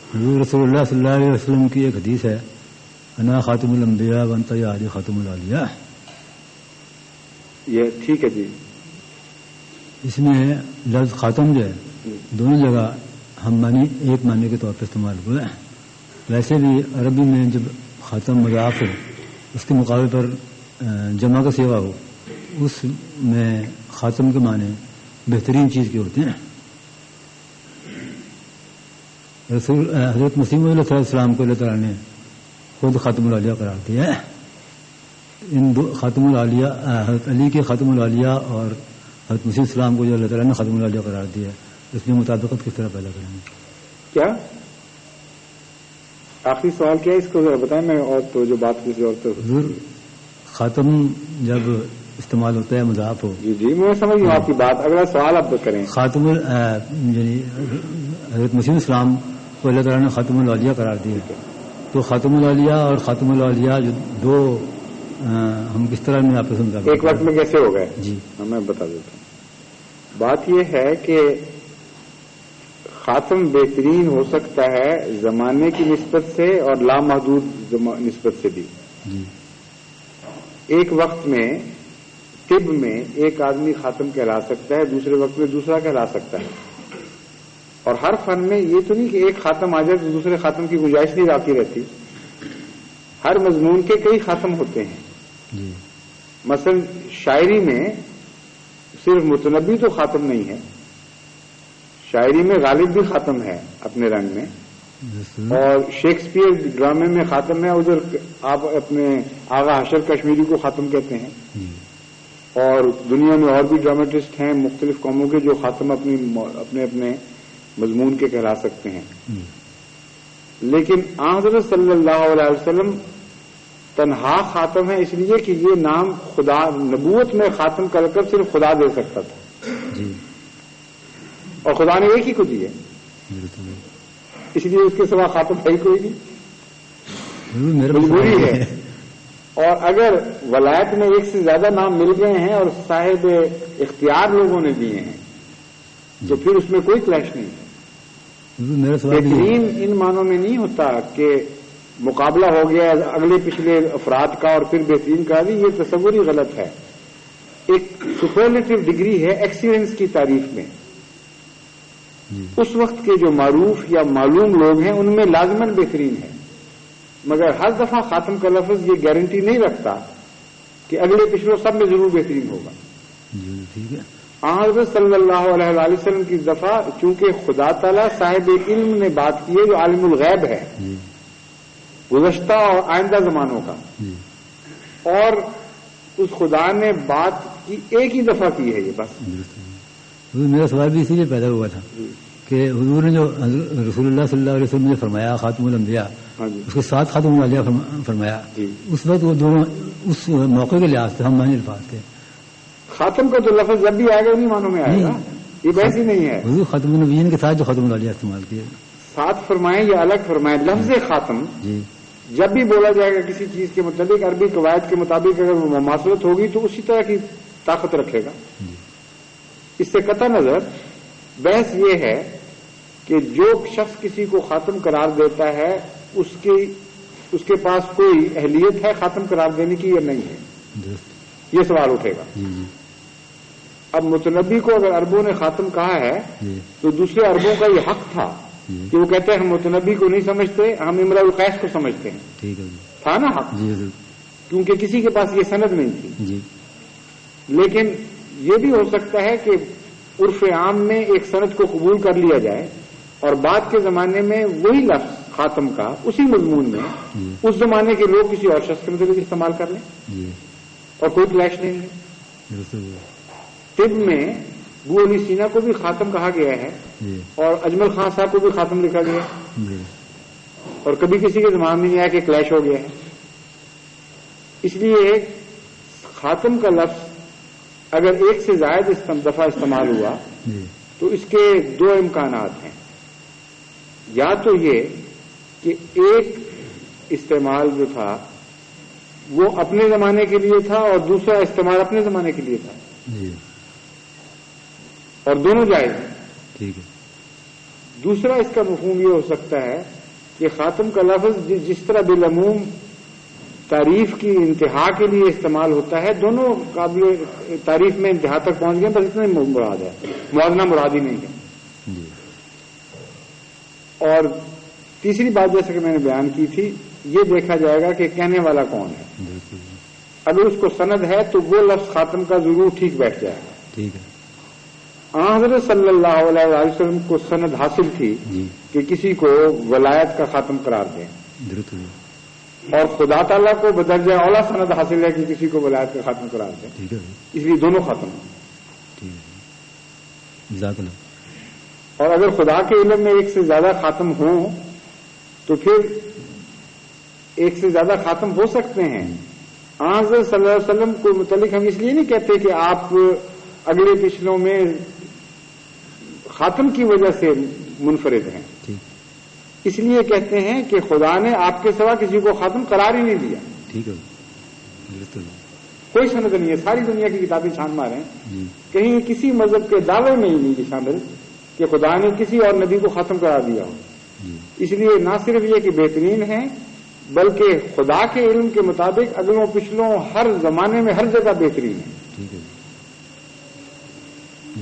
حضور رسول اللہ صلی اللہ علیہ وسلم کی ایک حدیث ہے، انا خاتم الانبیاء وانت یا علی خاتم الاولیاء. یہ ٹھیک ہے جی. اس میں لفظ خاتم جو ہے دونوں جگہ ہم معنی ایک معنی کے طور پر استعمال ہوا ہے. ویسے بھی عربی میں جب خاتم مضاف ہو اس کے مقابلے پر جمع کا سیوا ہو، اس میں خاتم کے معنی بہترین چیز کے ہوتے ہیں. حضرت مسیح علیہ السلام کو اللہ تعالیٰ نے خود خاتم الاولیاء قرار دیا ہے. ان دو خاتم الاولیاء، حضرت علی کے خاتم الاولیاء اور حضرت مسیح السلام کو جو اللہ تعالیٰ نے خاتم الاولیاء قرار دیا ہے، اس میں مطابقت کس طرح پیدا کریں گے؟ کیا آخری سوال کیا ہے اس کو ذرا بتائیں. میں اور تو جو بات کسی اور تو حضور خاتم جب استعمال ہوتا ہے مضاف ہو. جی جی میں سمجھ ہوں آپ کی بات. اگلا سوال آپ کریں. خاتم یعنی حضرت مسیح السلام کو اللہ تعالیٰ نے خاتم الاولیاء قرار دیا، تو خاتم الاولیاء اور خاتم الاولیاء جو دو ہم کس طرح میں آپ کو سمجھا ایک وقت میں کیسے ہو گئے؟ جی میں بتا دیتا ہوں. بات یہ ہے کہ خاتم بہترین ہو سکتا ہے زمانے کی نسبت سے اور لامحدود نسبت سے بھی. جی ایک وقت میں طب میں ایک آدمی خاتم کہلا سکتا ہے، دوسرے وقت میں دوسرا کہلا سکتا ہے. اور ہر فن میں یہ تو نہیں کہ ایک خاتم آ جائے تو دوسرے خاتم کی گنجائش نہیں باقی رہتی. ہر مضمون کے کئی خاتم ہوتے ہیں. جی مثلا شاعری میں صرف متنبی تو خاتم نہیں ہے، شاعری میں غالب بھی خاتم ہے اپنے رنگ میں، اور شیکسپیئر ڈرامے میں خاتم ہے. ادھر آپ اپنے آغا حشر کشمیری کو خاتم کہتے ہیں. اور دنیا میں اور بھی ڈراماٹسٹ ہیں مختلف قوموں کے جو خاتم اپنے اپنے مضمون کے کہلا سکتے ہیں. لیکن حضرت صلی اللہ علیہ وسلم تنہا خاتم ہے، اس لیے کہ یہ نام خدا، نبوت میں خاتم کا لقب صرف خدا دے سکتا تھا. جی اور خدا نے ایک ہی کو دی ہے، اس لیے اس کے سوا خاتم ہے ہی کوئی نہیں، مجبوری ہے. اور اگر ولایت میں ایک سے زیادہ نام مل گئے ہیں اور صاحب اختیار لوگوں نے دیے ہیں تو پھر اس میں کوئی کلیش نہیں ہے. بہترین ان معنوں میں نہیں ہوتا کہ مقابلہ ہو گیا اگلے پچھلے افراد کا اور پھر بہترین کا بھی، یہ تصور ہی غلط ہے. ایک سپرلیٹو ڈگری ہے ایکسیلنس کی تعریف میں. اس وقت کے جو معروف یا معلوم لوگ ہیں ان میں لازماً بہترین ہے، مگر ہر دفعہ خاتم کا لفظ یہ گارنٹی نہیں رکھتا کہ اگلے پچھلے سب میں ضرور بہترین ہوگا. ٹھیک ہے. حضرت صلی اللہ علیہ وسلم کی دفعہ چونکہ خدا تعالیٰ صاحب علم نے بات کی ہے جو عالم الغیب ہے گزشتہ اور آئندہ زمانوں کا، اور اس خدا نے بات کی ایک ہی دفعہ کی ہے. یہ بس میرا سوال بھی اسی لیے پیدا ہوا تھا کہ حضور نے جو رسول اللہ صلی اللہ علیہ وسلم نے فرمایا خاتم الانبیاء، اس کے ساتھ خاتم الاولیاء فرمایا، اس وقت وہ دونوں اس موقع کے لحاظ سے ہم معنی الفاظ تھے. خاتم کا تو لفظ جب بھی آئے گا انہیں معنوں میں آئے گا، یہ بحث ہی نہیں ہے. حضور خاتم النبیین کے ساتھ جو خاتم الاولیاء استعمال کیے ساتھ فرمائیں یا الگ فرمائیں، لفظ خاتم جب بھی بولا جائے گا کسی چیز کے متعلق عربی قواعد کے مطابق اگر وہ مماثلت ہوگی تو اسی طرح کی طاقت رکھے گا. اس سے قطع نظر بحث یہ ہے کہ جو شخص کسی کو خاتم قرار دیتا ہے اس کے پاس کوئی اہلیت ہے خاتم قرار دینے کی یا نہیں ہے، یہ سوال اٹھے گا. اب متنبی کو اگر عربوں نے خاتم کہا ہے تو دوسرے عربوں کا یہ حق تھا کہ وہ کہتے ہیں ہم متنبی کو نہیں سمجھتے، ہم امرؤ القیس کو سمجھتے ہیں. تھا نا حق، کیونکہ کسی کے پاس یہ سند نہیں تھی. لیکن یہ بھی ہو سکتا ہے کہ عرف عام میں ایک سند کو قبول کر لیا جائے اور بعد کے زمانے میں وہی لفظ خاتم کا اسی مضمون میں اس زمانے کے لوگ کسی اور شخص کے مطابق استعمال کر لیں اور کوئی کلیش نہیں ہے. طب میں ابو علی سینا کو بھی خاتم کہا گیا ہے اور اجمل خان صاحب کو بھی خاتم لکھا گیا ہے، اور کبھی کسی کے زمانے میں نہیں آیا کہ کلیش ہو گیا ہے. اس لیے خاتم کا لفظ اگر ایک سے زائد دفعہ استعمال ہوا تو اس کے دو امکانات ہیں. یا تو یہ کہ ایک استعمال جو تھا وہ اپنے زمانے کے لیے تھا اور دوسرا استعمال اپنے زمانے کے لیے تھا، اور دونوں جائز ہیں. ٹھیک ہے. دوسرا اس کا مفہوم یہ ہو سکتا ہے کہ خاتم کا لفظ جس طرح بالعموم تعریف کی انتہا کے لیے استعمال ہوتا ہے، دونوں قابل تعریف میں انتہا تک پہنچ گئے، بس اتنا ہی مراد ہے، موازنہ مراد ہی نہیں ہے۔ اور تیسری بات جیسے کہ میں نے بیان کی تھی، یہ دیکھا جائے گا کہ کہنے والا کون ہے۔ اگر اس کو سند ہے تو وہ لفظ خاتم کا ضرور ٹھیک بیٹھ جائے گا۔ ٹھیک ہے۔ حضرت صلی اللہ علیہ وسلم کو سند حاصل تھی کہ کسی کو ولایت کا خاتم قرار دیں، اور خدا تعالیٰ کو بدرجہ اولا سند حاصل ہے کہ کسی کو ولایت کا خاتم قرار دیں، اس لیے دونوں خاتم ہیں۔ اور اگر خدا کے علم میں ایک سے زیادہ خاتم ہوں تو پھر ایک سے زیادہ خاتم ہو سکتے ہیں۔ حضرت صلی اللہ علیہ وسلم کو متعلق ہم اس لیے نہیں کہتے کہ آپ اگلے پچھلوں میں خاتم کی وجہ سے منفرد ہیں، اس لیے کہتے ہیں کہ خدا نے آپ کے سوا کسی کو خاتم قرار ہی نہیں دیا۔ ٹھیک ہے، کوئی سند نہیں ہے، ساری دنیا کی کتابیں چھان ماریں، کہیں کسی مذہب کے دعوے میں ہی نہیں شامل کہ خدا نے کسی اور نبی کو خاتم قرار دیا ہو۔ اس لیے نہ صرف یہ کہ بہترین ہیں، بلکہ خدا کے علم کے مطابق اگلوں پچھلوں ہر زمانے میں ہر جگہ بہترین ہے۔